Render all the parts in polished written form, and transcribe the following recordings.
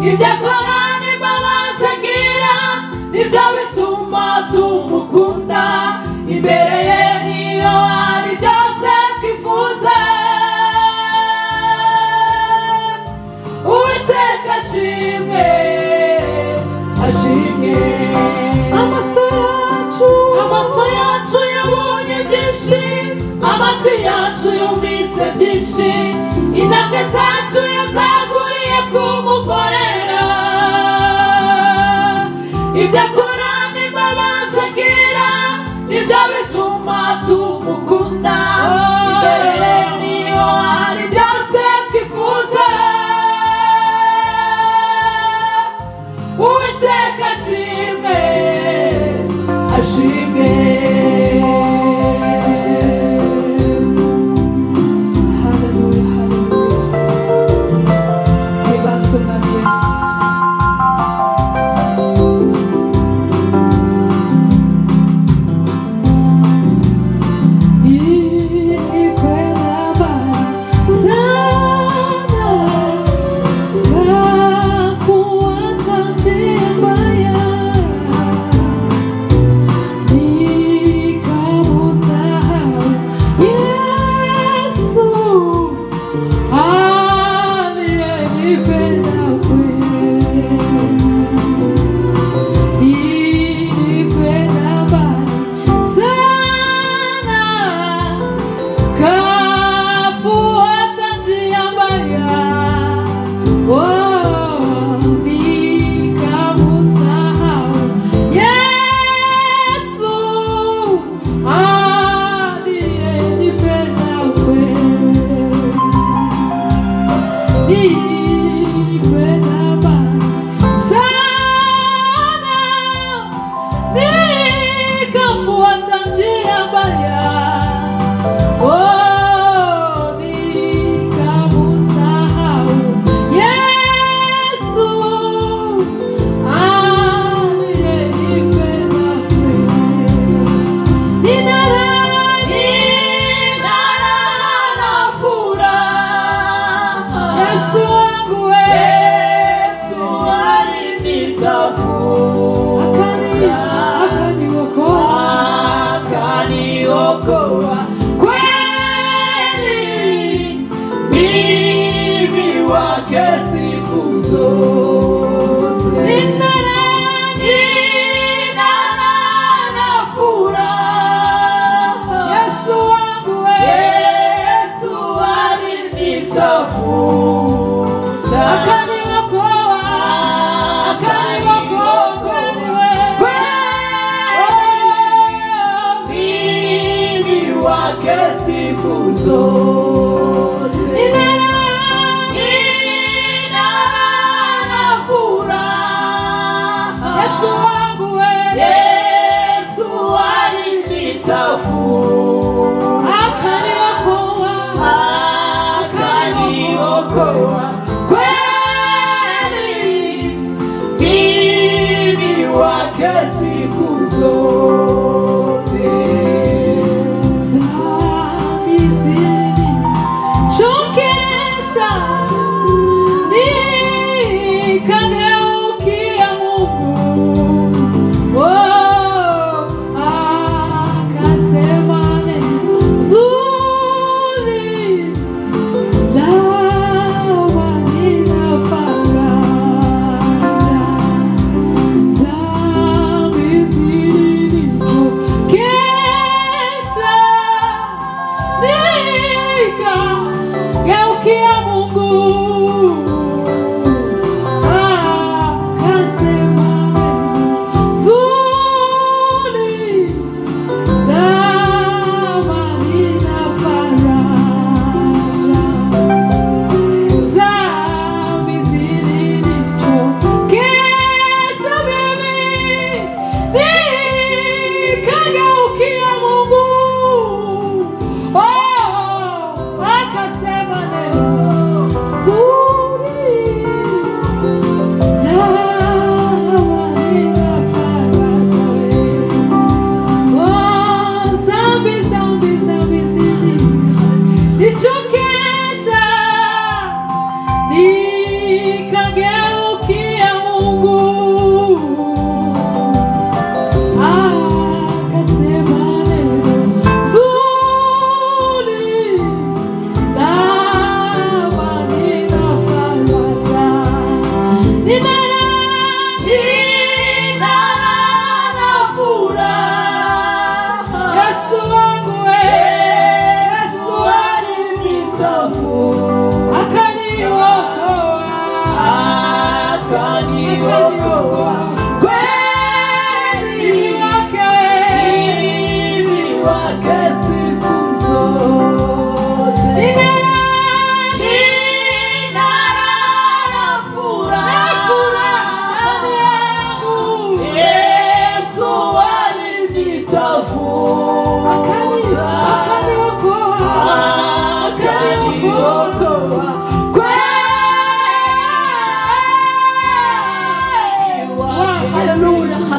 Ibyo akora ni imbabazi agira, nibyo bituma amatwi yacu yumvise byinshi, intambwe zacu yazaguriye kumukorera. Ibyo akora n'imbabazi agira nibyo bituma tumukunda. Imbere niyo hari byose twifuza. Uwiteka ashimwe, ashimwe.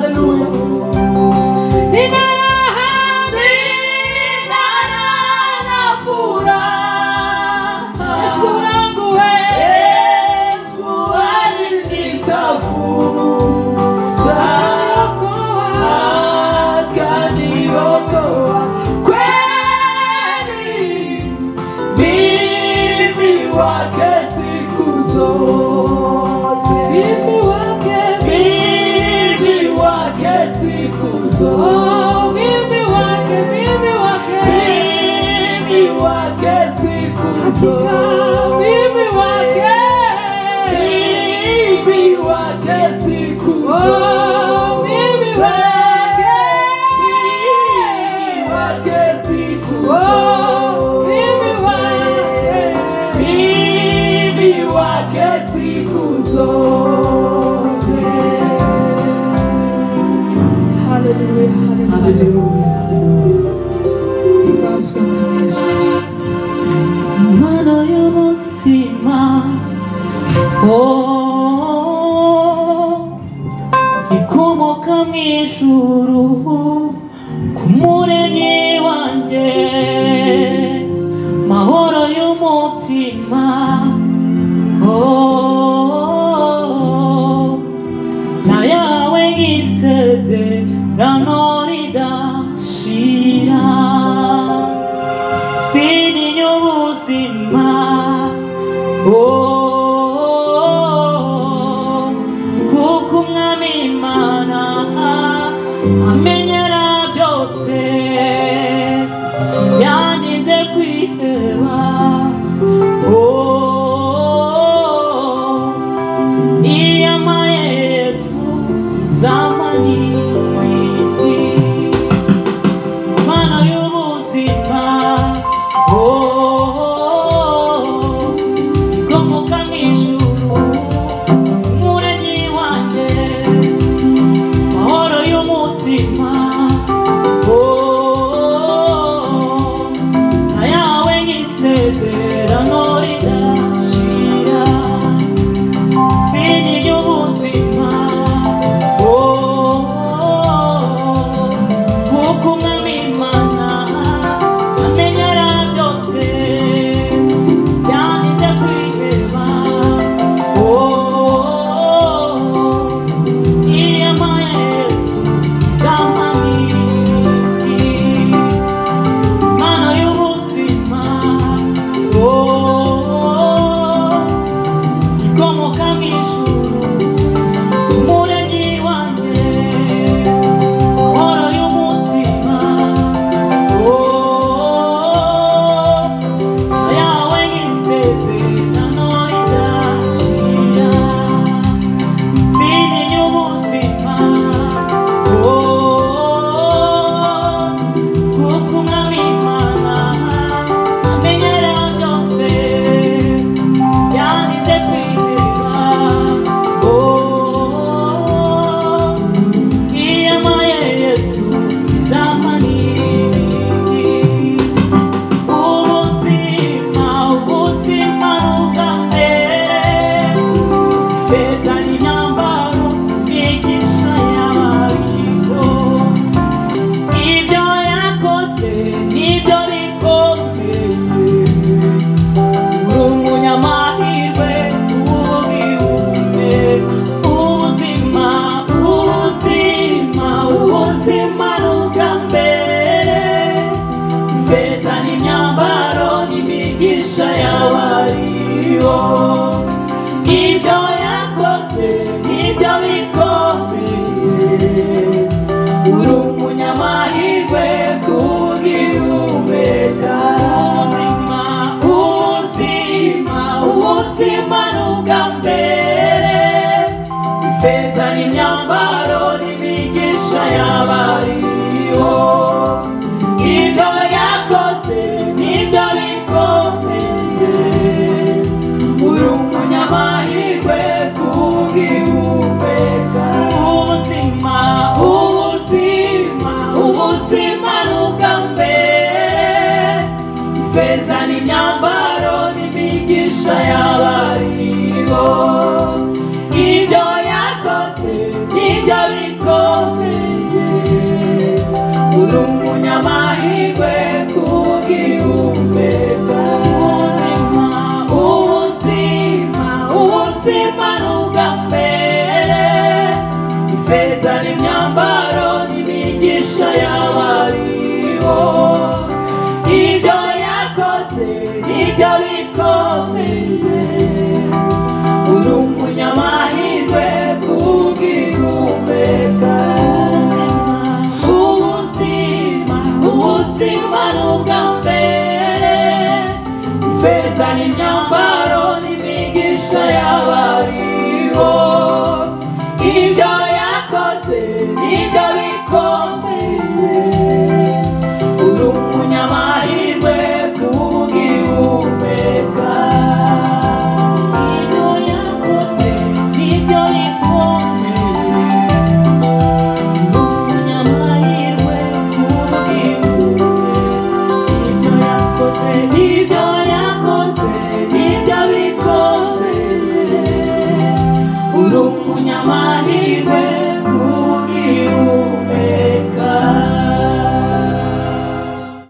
Hallelujah. ikomoka mw'ijuru kumuremyi wanjye mahoro y'umutima na yawe nk'isezerano ridashira sintinya ubuzima kuko umwami Imana amenyera byose yandinze kwiheba iyamaye Yesu zamani Imana y'ubuzima ikomoka mw'ijuru umuremyi wanjye mahoro y'umutima na yawe nk'isezerano ridashira sintinya ubuzima kuko umwami Imana amenyera byose yandinze kwiheba iyamaye Yesu zamani Imana y'ubuzima ikomoka mw'ijuru umuremyi wanjye mahoro y'umutima na yawe nk'isezerano ridashira sintinya ubuzima kuko umwami Imana amenyera byose yandinze kwiheba iyamaye Yesu zamani ubuzima n'ubwa mbere ifeza n'imyambaro imigisha y'abariho ibyo yakoze nibyo bikomeye uri umunyamahirwe ubuzima n'ubwa mbere ifeza n'imyambaro n'imigisha y'abariho ibyo yakoze nibyo bikomeye uri umunyamahirwe kubw'ihumeka ubuzima n'ubwa mbere ifeza n'imyambaro n'imigisha y'abariho ibyo yakoze nibyo bikomeye uri umunyamahirwe kubw'ihumeka ubuzima n'ubwa mbere ifeza n'imyambaro n'imigisha y'abariho ibyo yakoze nibyo bikomeye ifeza n'imyambaro n'imigisha y'abariho. Ibyo yakoze nibyo bikomeye, uri umunyamahirwe bw'ugihumeka. Ubuzima n'ubwa mbere, ifeza n'imyambaro n'imigisha y'abariho. Ibyo yakoze nibyo bikomeye, uri umunyamahirwe bw'ugihumeka. Ibyo yakoze nibyo bikomeye, uri umunyamahirwe bw'ugihumeka. Ibyo yakoze nibyo bikomeye, uri umunyamahirwe